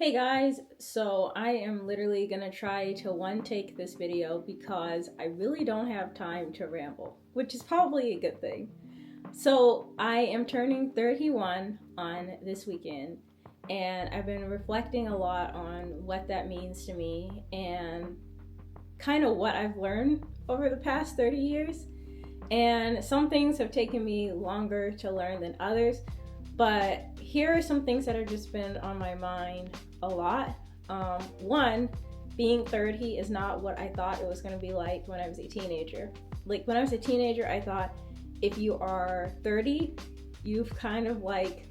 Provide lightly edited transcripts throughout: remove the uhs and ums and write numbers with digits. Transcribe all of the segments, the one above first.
Hey guys, so I am literally gonna try to one take this video because I really don't have time to ramble, which is probably a good thing. So I am turning 31 on this weekend, and I've been reflecting a lot on what that means to me and kind of what I've learned over the past 30 years. And some things have taken me longer to learn than others, but here are some things that have just been on my mind a lot. One, being 30 is not what I thought it was going to be like when I was a teenager. Like when I was a teenager, I thought if you are 30, you've kind of like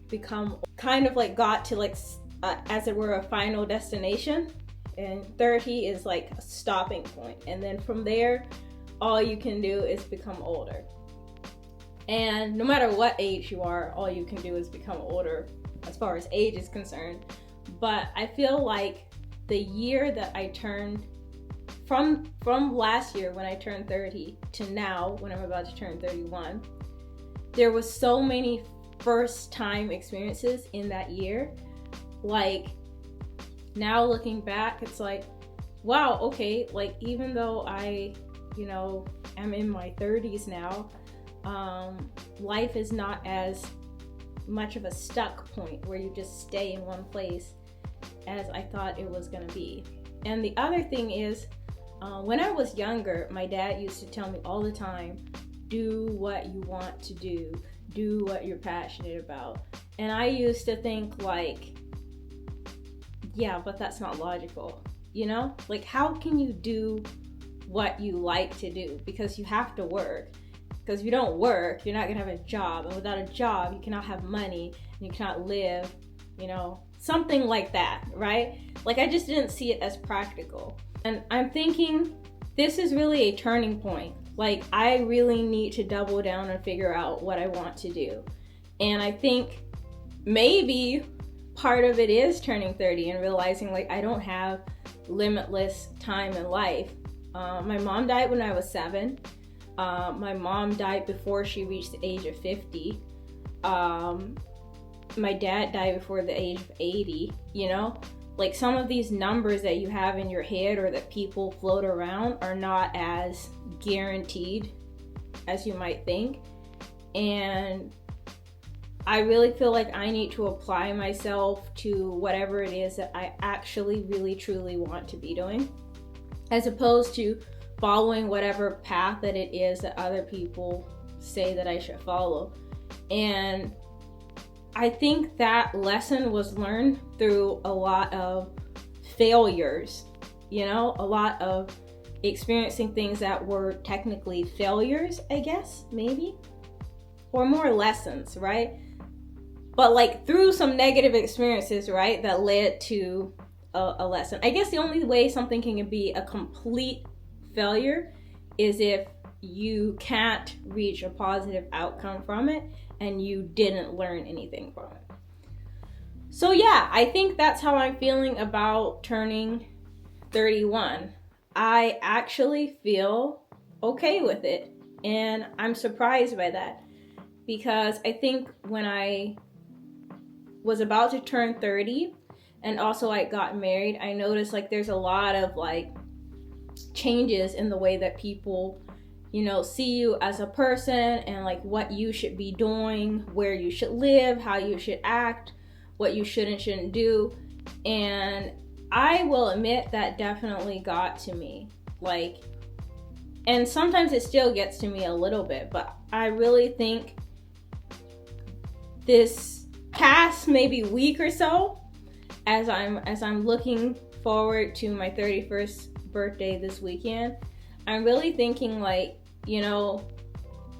got to as it were, a final destination. And 30 is like a stopping point. And then from there, all you can do is become older. And no matter what age you are, all you can do is become older as far as age is concerned. But I feel like the year that I turned from last year when I turned 30 to now when I'm about to turn 31, there was so many first time experiences in that year. Like now looking back, it's like, wow, okay, like even though I, am in my 30s now, life is not as much of a stuck point where you just stay in one place as I thought it was going to be. And the other thing is, when I was younger, my dad used to tell me all the time, do what you want to do what you're passionate about. And I used to think like, yeah, but that's not logical, Like how can you do what you like to do? Because you have to work. Because if you don't work, you're not going to have a job. And without a job, you cannot have money. And you cannot live, something like that, right? Like I just didn't see it as practical. And I'm thinking this is really a turning point. Like I really need to double down and figure out what I want to do. And I think maybe part of it is turning 30 and realizing like I don't have limitless time in life. My mom died when I was 7. My mom died before she reached the age of 50. My dad died before the age of 80, Like some of these numbers that you have in your head or that people float around are not as guaranteed as you might think. And I really feel like I need to apply myself to whatever it is that I actually really truly want to be doing, as opposed to following whatever path that it is that other people say that I should follow. And I think that lesson was learned through a lot of failures, a lot of experiencing things that were technically failures, I guess, maybe, or more lessons, right? But like through some negative experiences, right, that led to a lesson. I guess the only way something can be a complete failure is if you can't reach a positive outcome from it and you didn't learn anything from it. So yeah, I think that's how I'm feeling about turning 31. I actually feel okay with it, and I'm surprised by that, because I think when I was about to turn 30 and also I got married, I noticed like there's a lot of like changes in the way that people see you as a person and like what you should be doing, where you should live, how you should act, what you should and shouldn't do. And I will admit that definitely got to me, and sometimes it still gets to me a little bit, but I really think this past maybe week or so, as I'm looking forward to my 31st birthday this weekend, I'm really thinking like,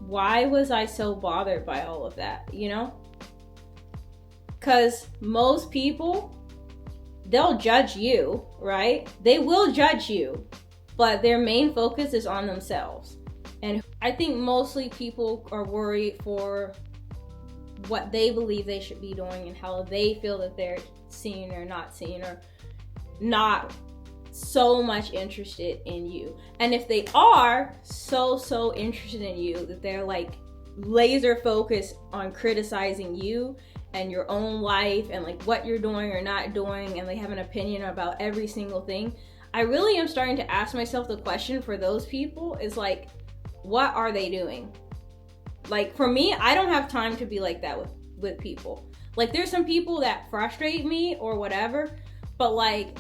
why was I so bothered by all of that, Because most people, they'll judge you, right? They will judge you, but their main focus is on themselves. And I think mostly people are worried for what they believe they should be doing and how they feel that they're seen or not seen, or not so much interested in you. And if they are so interested in you that they're like laser focused on criticizing you and your own life and like what you're doing or not doing, and they have an opinion about every single thing, I really am starting to ask myself the question for those people is like, what are they doing? Like for me, I don't have time to be like that with people. Like there's some people that frustrate me or whatever, but like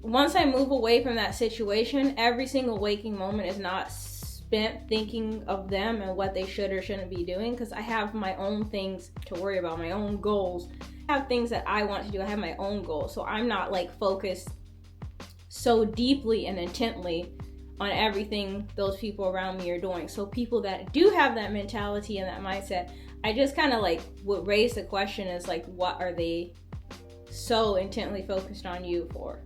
once I move away from that situation, every single waking moment is not spent thinking of them and what they should or shouldn't be doing, because I have my own things to worry about, my own goals. I have things that I want to do. I have my own goals. So I'm not like focused so deeply and intently on everything those people around me are doing. So people that do have that mentality and that mindset, I just kind of like would raise the question is like, what are they so intently focused on you for?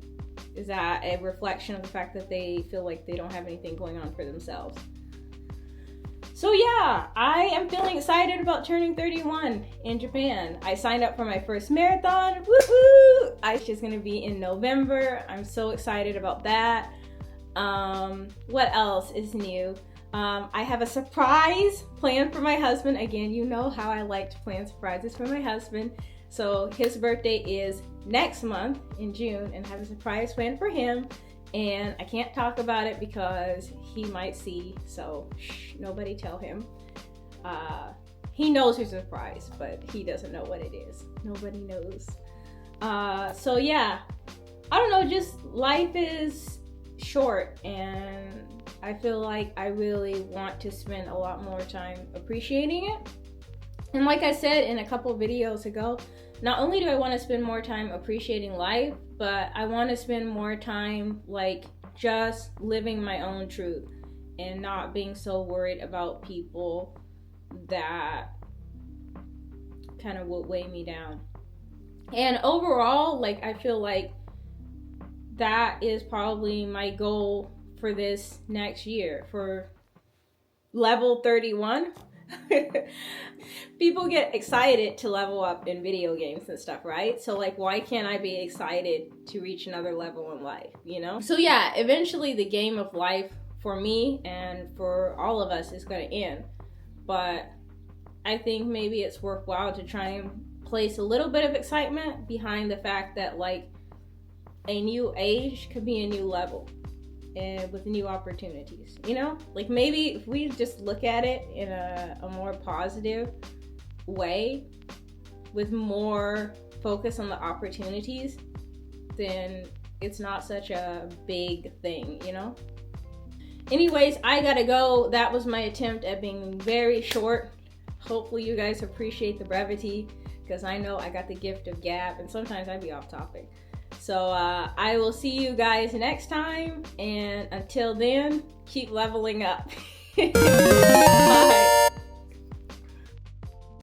Is that a reflection of the fact that they feel like they don't have anything going on for themselves? So yeah, I am feeling excited about turning 31 in Japan. I signed up for my first marathon. Woohoo! It's just gonna be in November. I'm so excited about that. What else is new? I have a surprise planned for my husband. Again, you know how I like to plan surprises for my husband. So his birthday is next month in June, and I have a surprise planned for him. And I can't talk about it because he might see, so shh, nobody tell him. He knows it's a surprise, but he doesn't know what it is. Nobody knows. So yeah, I don't know, just life is short, and I feel like I really want to spend a lot more time appreciating it. And like I said in a couple videos ago, not only do I want to spend more time appreciating life, but I want to spend more time like just living my own truth and not being so worried about people that kind of would weigh me down. And overall, like I feel like that is probably my goal for this next year, for level 31. People get excited to level up in video games and stuff, right? So like, why can't I be excited to reach another level in life, you know? So yeah, eventually the game of life for me and for all of us is going to end. But I think maybe it's worthwhile to try and place a little bit of excitement behind the fact that like a new age could be a new level. And with new opportunities, you know, like maybe if we just look at it in a more positive way with more focus on the opportunities, then it's not such a big thing, you know. Anyways, I gotta go. That was my attempt at being very short. Hopefully you guys appreciate the brevity, because I know I got the gift of gab and sometimes I be off topic. So I will see you guys next time, and until then, keep leveling up.